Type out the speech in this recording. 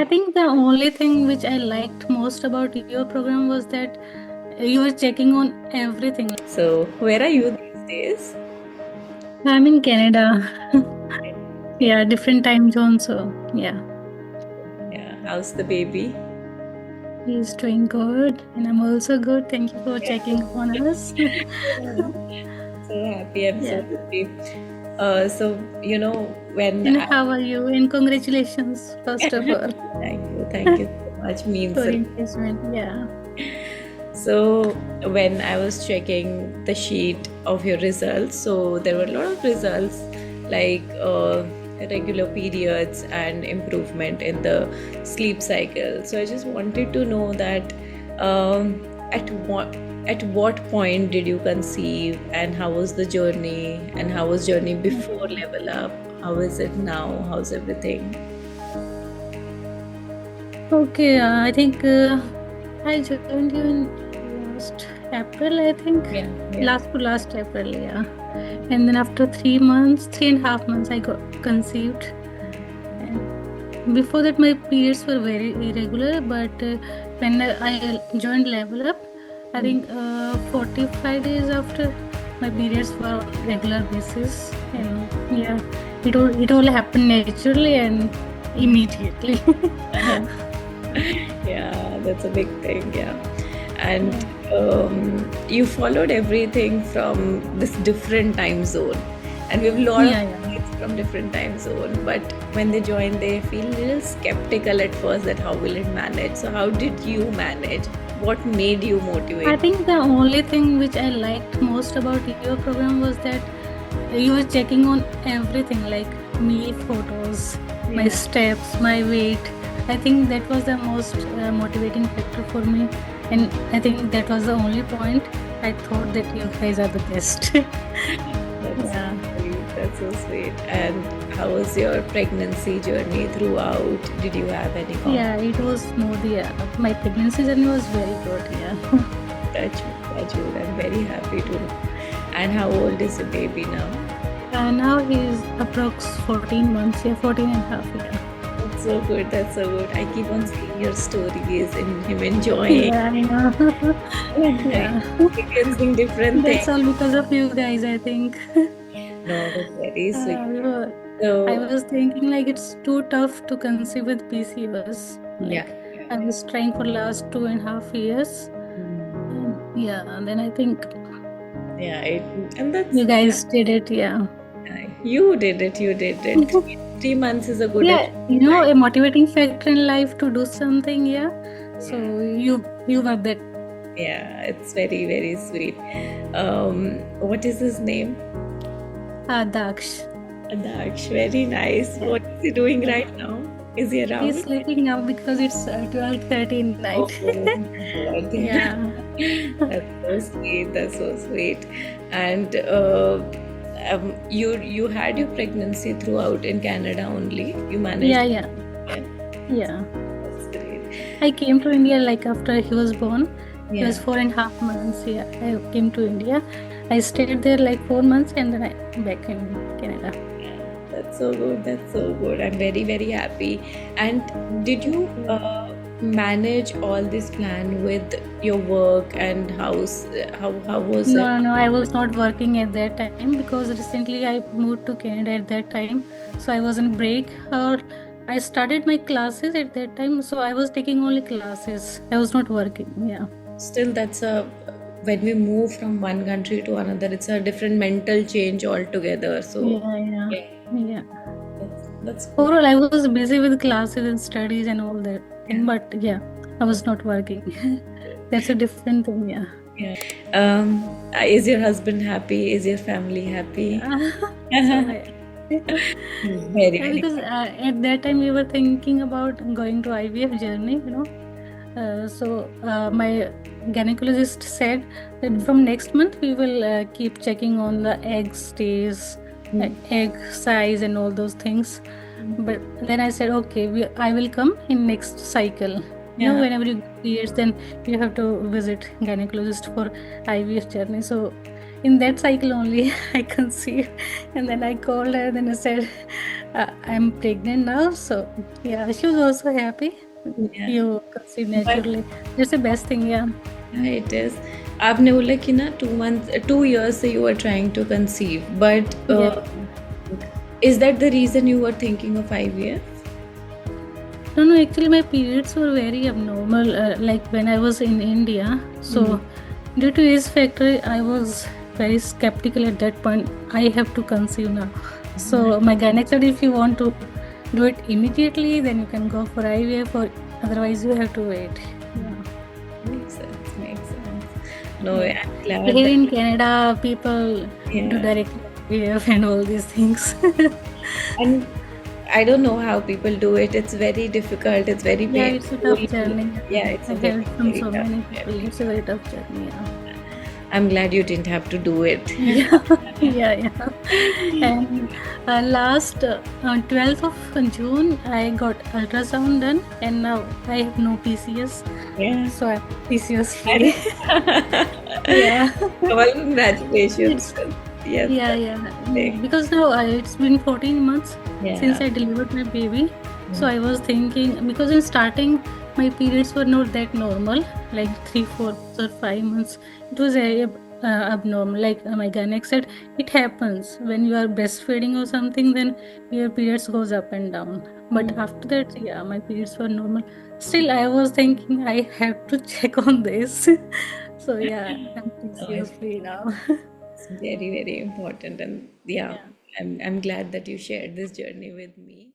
I think the only thing which I liked most about your program was that you were checking on everything. So, where are you these days? I'm in Canada. Yeah, different time zones. So, yeah, Yeah, how's the baby? he's doing good. And I'm also good. Thank you for checking on us. So happy, I'm so Yeah. happy. So, when And how are you? And congratulations, first of all, thank you so much, means for a lot. engagement. Yeah. So, when I was checking the sheet of your results, so there were a lot of results like regular periods and improvement in the sleep cycle. So, I just wanted to know that um, at what point did you conceive, and how was the journey, and how was journey before Level Up? How is it now? How's everything? Okay, I think I joined you in last April, I think. Yeah, Last April, yeah. And then after 3 months, 3.5 months, I got conceived. And before that, my periods were very irregular. But when I joined Level Up, I think 45 days after, my periods were on regular basis. And yeah, it all happened naturally and immediately. Yeah, that's a big thing. Yeah. And you followed everything from this different time zone. And we have a lot of Yeah. kids from different time zone. But when they join, they feel a little skeptical at first that how will it manage? So how did you manage? What made you I motivate? think the only thing which I liked most about your program was that you were checking on everything, like meal photos, my Yeah. steps, my weight. I think that was the most motivating factor for me. And I think that was the only point I thought that you guys are the best. That's so Yeah. sweet. That's so sweet. And how was your pregnancy journey throughout? Did you have any Yeah, it was smooth. Yeah. My pregnancy journey was very good. Yeah. touch wood? I'm very happy to know. And how old is the baby now? Now he's approx 14 months. Yeah, 14 and a half. Yeah. That's so good. That's so good. I keep on seeing your stories and him enjoying, Yeah, I know. Yeah. experiencing different That's things. all because of you guys, I think. No, that's very sweet. Uh, we were- I So, was thinking like it's too tough to conceive with PCOS. yeah. Like I was trying for last 2.5 years. Yeah, and then I think Yeah, and that's you guys did it. Yeah. you did it. You did it. 3 months is a good Yeah, time. a motivating factor in life to do something. Yeah. So you were that. Yeah, it's very, very sweet. What is his name? Daksh. Daksh, very nice. What is he doing right now? Is he He's around? sleeping now because it's 12:30 in the Oh, night. God. Yeah. That's so sweet. That's so sweet. And you had your pregnancy throughout in Canada only. You managed. Yeah, yeah, Yeah, yeah. that's great. I came to India like after he was born. He was Yeah. 4.5 months. Yeah, I came to India. I stayed there like 4 months and then I back in Canada. That's so good. That's so good. I'm very, very happy. And did you manage all this plan with your work and house? How was it? No, I was not working at that time because recently I moved to Canada at that time. So I was on break or I started my classes at that time. So I was taking only classes. I was not working. Yeah. Still, that's a when we move from one country to another, it's a different mental change altogether. So Yeah. that's good. Overall, I was busy with classes and studies and all that. But yeah, I was not working. That's a different thing. Yeah. Yeah. Is your husband happy? Is your family happy? Very, very. Because at that time we were thinking about going to IVF journey. My gynecologist said that from next month we will keep checking on the egg stays, egg size, and all those things. But then I said, okay, I will come in next cycle. Yeah. Whenever you get periods, then you have to visit gynecologist for IVF journey. So in that cycle only I conceived, and then I called her. Then I said, "I'm pregnant now." So yeah, she was also happy. Yeah. You conceive But naturally. That's the best thing. Yeah. yeah, it is. आपने बोला कि ना 2 years से you were trying to conceive, but Yeah. is that the reason you were thinking of IVF? No, actually, my periods were very abnormal. Like when I was in India, so due to this factor, I was very skeptical at that point. I have to conceive now. So my gynaec said, if you want to do it immediately, then you can go for IVF, or otherwise you have to wait. Yeah. Makes sense. Makes sense. No, Yeah. I'm glad Here that in Canada, people do yeah. direct IVF and all these things. And I don't know how people do it. It's very difficult. It's very Yeah, it's a tough painful. journey. Yeah, it's I a very, heard from very so tough many journey. people. It's a very tough journey. Yeah. I'm glad you didn't have to do it. Yeah. And last 12th of June, I got ultrasound done, and now I have no PCS, Yeah. so I'm PCS free. Yeah. Well, congratulations. Yes. Yeah. Big. Because now it's been 14 months since Yeah. I delivered my baby. So I was thinking, because in starting my periods were not that normal, like 3, 4 or 5 months. It was very abnormal. Like my gynaec said, it happens when you are breastfeeding or something. Then your periods goes up and down. But after that, yeah, my periods were normal. Still, I was thinking I have to check on this. So yeah, I'm PCOS free now. It's very, very important. And yeah, Yeah. I'm glad that you shared this journey with me.